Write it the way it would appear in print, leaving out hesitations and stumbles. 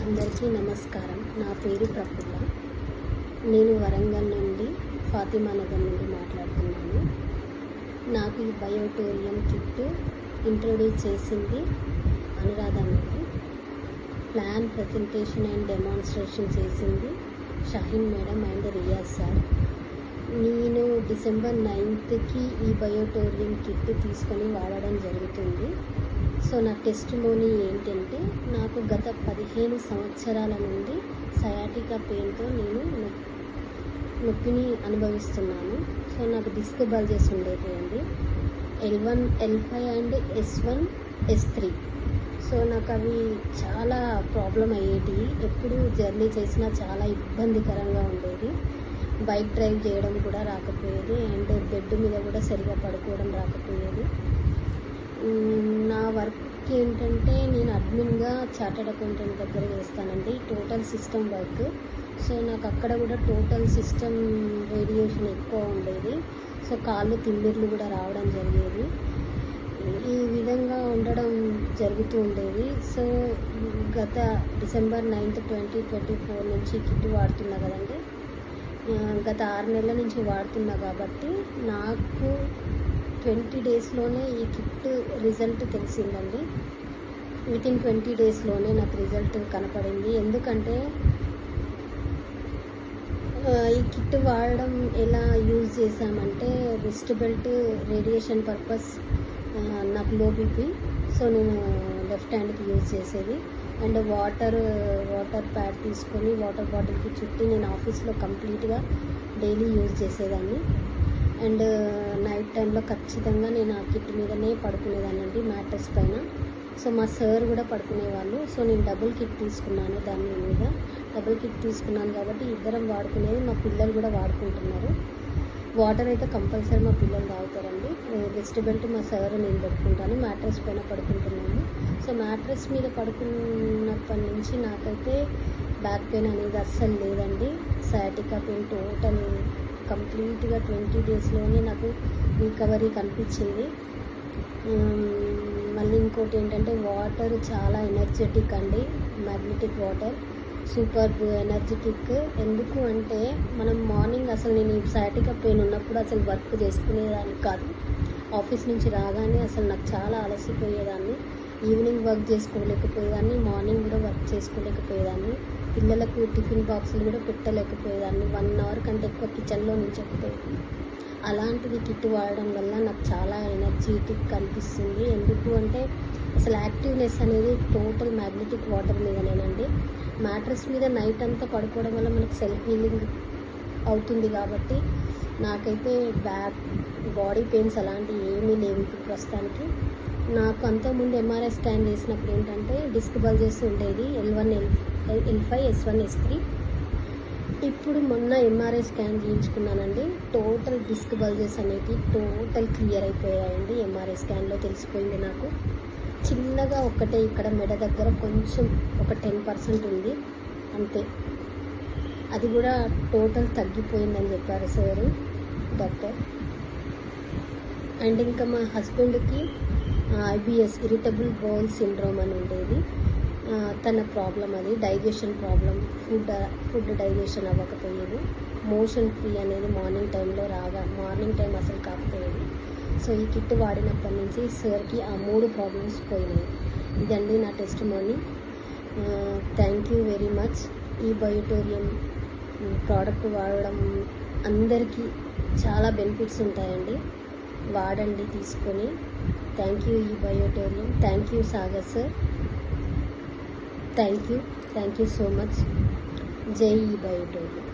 అందరికీ నమస్కారం. నా పేరు ప్రఫుల్ల. నేను వరంగల్ నుండి ఫాతిమా నగర్ నుండి మాట్లాడుతున్నాను. నాకు ఈ బయోటోరియం కిట్ ఇంట్రొడ్యూస్ చేసింది Anuradha madam. Plan presentation and demonstration చేసింది Shaheen madam and Riyaz sir. నేను డిసెంబర్ 9th ఈ బయోటోరియం కిట్ తీసుకొని వాడడం జరుగుతుంది. సో నా టెస్టిమోనీ ఏంటంటే, నాకు గత 15 సంవత్సరాల నుండి సయాటికా పెయిన్తో నేను నొప్పిని అనుభవిస్తున్నాను. సో నాకు డిస్క్ బల్జెస్ ఉండేటివండి, L1, L5 and S1, S3. So నాకు అవి చాలా ప్రాబ్లం అయ్యేటివి. ఎప్పుడు జర్నీ చేసినా చాలా ఇబ్బందికరంగా ఉండేది. బైక్ డ్రైవ్ చేయడం కూడా రాకపోయేది, అండ్ బెడ్ మీద కూడా సరిగా పడుకోవడం రాకపోయేది. నా వర్క్ ఏంటంటే, నేను అడ్మిన్గా చార్టర్డ్ అకౌంటెంట్ దగ్గర చేస్తానండి, టోటల్ సిస్టమ్ వర్క్. సో నాకు అక్కడ కూడా టోటల్ సిస్టమ్ రేడియేషన్ ఎక్కువ ఉండేది. సో కాళ్ళు తిమ్మిర్లు కూడా రావడం జరిగేది. ఈ విధంగా ఉండడం జరుగుతూ ఉండేది. సో గత డిసెంబర్ 9th, 2024 నుంచి కిట్ వాడుతున్నా కదండి. గత 6 నెలల నుంచి వాడుతున్నా కాబట్టి నాకు 20 డేస్లోనే ఈ కిట్ రిజల్ట్ తెలిసిందండి. వితిన్ 20 డేస్లోనే నాకు రిజల్ట్ కనపడింది. ఎందుకంటే ఈ కిట్ వాడడం ఎలా యూజ్ చేశామంటే, రిస్ట్ బెల్ట్ రేడియేషన్ పర్పస్, నాకు లో బీపీ. సో నేను లెఫ్ట్ హ్యాండ్కి యూజ్ చేసేది. అండ్ వాటర్ ప్యాడ్ తీసుకొని వాటర్ బాటిల్కి చుట్టి నేను ఆఫీస్లో కంప్లీట్గా డైలీ యూజ్ చేసేదాన్ని. అండ్ నైట్ టైంలో ఖచ్చితంగా నేను ఆ కిట్ మీదనే పడుకునేదానండి, మ్యాట్రెస్ పైన. సో మా సార్ కూడా పడుకునేవాళ్ళు. సో నేను డబుల్ కిట్ తీసుకున్నాను, దాని మీద డబుల్ కిట్ తీసుకున్నాను కాబట్టి ఇద్దరం వాడుకునేది. మా పిల్లలు కూడా వాడుకుంటున్నారు. వాటర్ అయితే కంపల్సరీ మా పిల్లలు తాగుతారండి. రిస్ట్ బెల్ట్ మా సార్ నేను పెట్టుకుంటాను, మ్యాట్రెస్ పైన పడుకుంటున్నాను. సో మ్యాట్రెస్ మీద పడుకున్నప్పటి నుంచి నాకైతే బ్యాక్ పెయిన్ అనేది అస్సలు లేదండి. సయాటికా పెయిన్ టోటల్ కంప్లీట్గా 20 డేస్లోనే నాకు రికవరీ కనిపించింది. మళ్ళీ ఇంకోటి ఏంటంటే, వాటర్ చాలా ఎనర్జెటిక్ అండి, మ్యాగ్నెటిక్ వాటర్ సూపర్ ఎనర్జెటిక్. ఎందుకు అంటే, మనం మార్నింగ్ అసలు నేను సయాటికా పెయిన్ ఉన్నప్పుడు అసలు వర్క్ చేసుకునేదాన్ని కాదు. ఆఫీస్ నుంచి రాగానే అసలు నాకు చాలా అలసిపోయేదాన్ని. ఈవినింగ్ వర్క్ చేసుకోలేకపోయేదాన్ని, మార్నింగ్ కూడా వర్క్ చేసుకోలేకపోయేదాన్ని. పిల్లలకు టిఫిన్ బాక్సులు కూడా పెట్టలేకపోయేదాన్ని. 1 అవర్ కంటే ఎక్కువ కిచెన్లో నిల్చోకపోయేది. అలాంటిది కిట్ వాడడం వల్ల నాకు చాలా ఎనర్జెటిక్ అనిపిస్తుంది. ఎందుకు అంటే, అసలు యాక్టివ్నెస్ అనేది టోటల్ మ్యాగ్నెటిక్ వాటర్ మీదనేనండి. మ్యాట్రెస్ మీద నైట్ అంతా పడుకోవడం వల్ల మనకు సెల్ఫ్ హీలింగ్ అవుతుంది కాబట్టి నాకైతే బాడీ పెయిన్స్ అలాంటివి ఏమీ లేవు ఇప్పుడు ప్రస్తుతానికి. నాకు అంతకుముందు ఎంఆర్ఐ స్కాన్ చేసినప్పుడు ఏంటంటే, డిస్క్ బల్జెస్ ఉండేది, L1, L5, S1, S3. ఇప్పుడు మొన్న ఎంఆర్ఐ స్కాన్ చేయించుకున్నానండి. టోటల్ డిస్క్ బల్జెస్ అనేవి టోటల్ క్లియర్ అయిపోయాయండి. ఎంఆర్ఐ స్కాన్లో తెలిసిపోయింది నాకు. చిన్నగా ఒక్కటే ఇక్కడ మెడ దగ్గర కొంచెం ఒక 10% ఉంది అంతే. అది కూడా టోటల్ తగ్గిపోయిందని చెప్పారు సార్, డాక్టర్. అండ్ ఇంకా మా హస్బెండ్కి IBS, ఇరిటబుల్ బౌల్ సిండ్రోమ్ అని ఉండేది. తన ప్రాబ్లం అది, డైజెషన్ ప్రాబ్లం. ఫుడ్ డైజెషన్ అవ్వకపోయేది. మోషన్ ఫ్రీ అనేది మార్నింగ్ టైం అసలు కాకపోయేది. సో ఈ కిట్ వాడినప్పటి నుంచి సార్కి ఆ 3 ప్రాబ్లమ్స్ పోయినాయి. ఇదండి నా testimony. Thank you very much. ఈ బయోటోరియం ప్రోడక్ట్ వాడడం అందరికీ చాలా బెనిఫిట్స్ ఉంటాయండి. వాడండి తీసుకొని. థ్యాంక్ యూ ఈ Biotorium. Thank you Sagar sir. Thank you so much. జై ఈ బయోటోరియం.